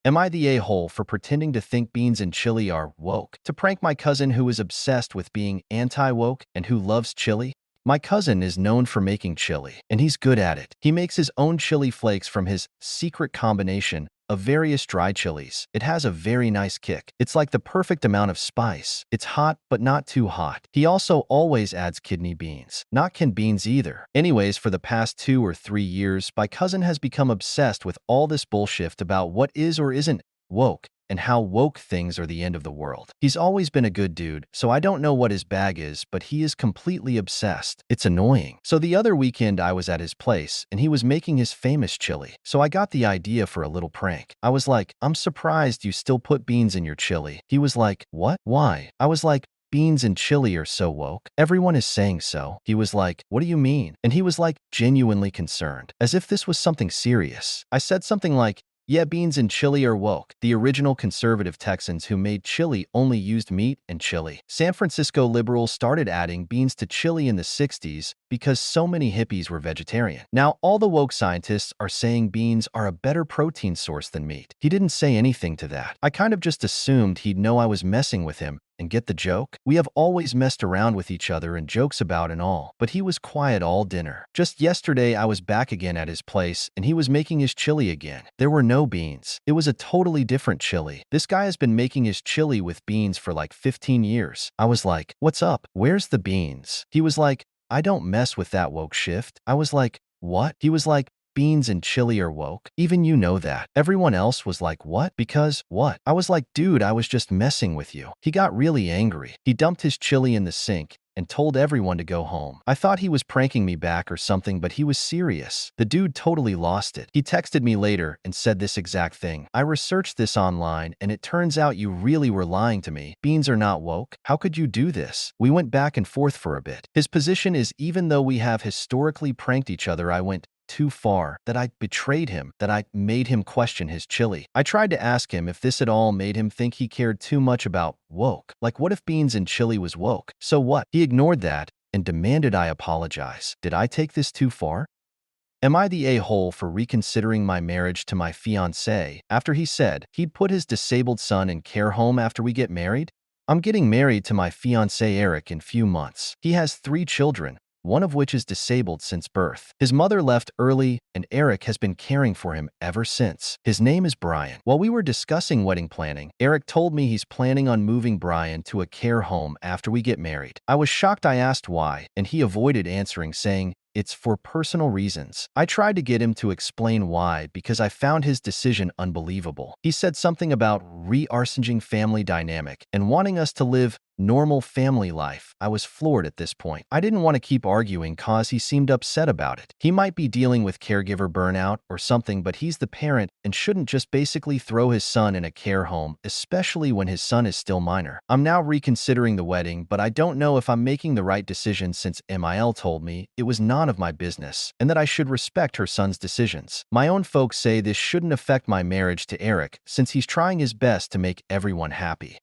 Am I the a-hole for pretending to think beans and chili are woke? To prank my cousin who is obsessed with being anti-woke and who loves chili? My cousin is known for making chili, and he's good at it. He makes his own chili flakes from his secret combination of various dry chilies. It has a very nice kick. It's like the perfect amount of spice. It's hot, but not too hot. He also always adds kidney beans. Not canned beans either. Anyways, for the past 2 or 3 years, my cousin has become obsessed with all this bullshit about what is or isn't woke and how woke things are the end of the world. He's always been a good dude, so I don't know what his bag is, but he is completely obsessed. It's annoying. So the other weekend I was at his place, and he was making his famous chili. So I got the idea for a little prank. I was like, I'm surprised you still put beans in your chili. He was like, what? Why? I was like, beans and chili are so woke. Everyone is saying so. He was like, what do you mean? And he was like, genuinely concerned, as if this was something serious. I said something like, yeah, beans and chili are woke. The original conservative Texans who made chili only used meat and chili. San Francisco liberals started adding beans to chili in the 60s because so many hippies were vegetarian. Now, all the woke scientists are saying beans are a better protein source than meat. He didn't say anything to that. I kind of just assumed he'd know I was messing with him. And get the joke? We have always messed around with each other and jokes about and all, but he was quiet all dinner. Just yesterday I was back again at his place and he was making his chili again. There were no beans. It was a totally different chili. This guy has been making his chili with beans for like 15 years. I was like, what's up? Where's the beans? He was like, I don't mess with that woke shift. I was like, what? He was like, beans and chili are woke. Even you know that. Everyone else was like, what? Because what? I was like, dude, I was just messing with you. He got really angry. He dumped his chili in the sink and told everyone to go home. I thought he was pranking me back or something, but he was serious. The dude totally lost it. He texted me later and said this exact thing. I researched this online and it turns out you really were lying to me. Beans are not woke. How could you do this? We went back and forth for a bit. His position is even though we have historically pranked each other, I went too far, that I betrayed him, that I made him question his chili. I tried to ask him if this at all made him think he cared too much about woke. Like what if beans and chili was woke? So what? He ignored that and demanded I apologize. Did I take this too far? Am I the a-hole for reconsidering my marriage to my fiancé after he said he'd put his disabled son in care home after we get married? I'm getting married to my fiancé Eric in few months. He has 3 children, one of which is disabled since birth. His mother left early, and Eric has been caring for him ever since. His name is Brian. While we were discussing wedding planning, Eric told me he's planning on moving Brian to a care home after we get married. I was shocked. I asked why, and he avoided answering, saying, it's for personal reasons. I tried to get him to explain why because I found his decision unbelievable. He said something about rearranging family dynamic and wanting us to live normal family life. I was floored at this point. I didn't want to keep arguing cause he seemed upset about it. He might be dealing with caregiver burnout or something, but he's the parent and shouldn't just basically throw his son in a care home, especially when his son is still minor. I'm now reconsidering the wedding, but I don't know if I'm making the right decision since MIL told me it was none of my business and that I should respect her son's decisions. My own folks say this shouldn't affect my marriage to Eric since he's trying his best to make everyone happy.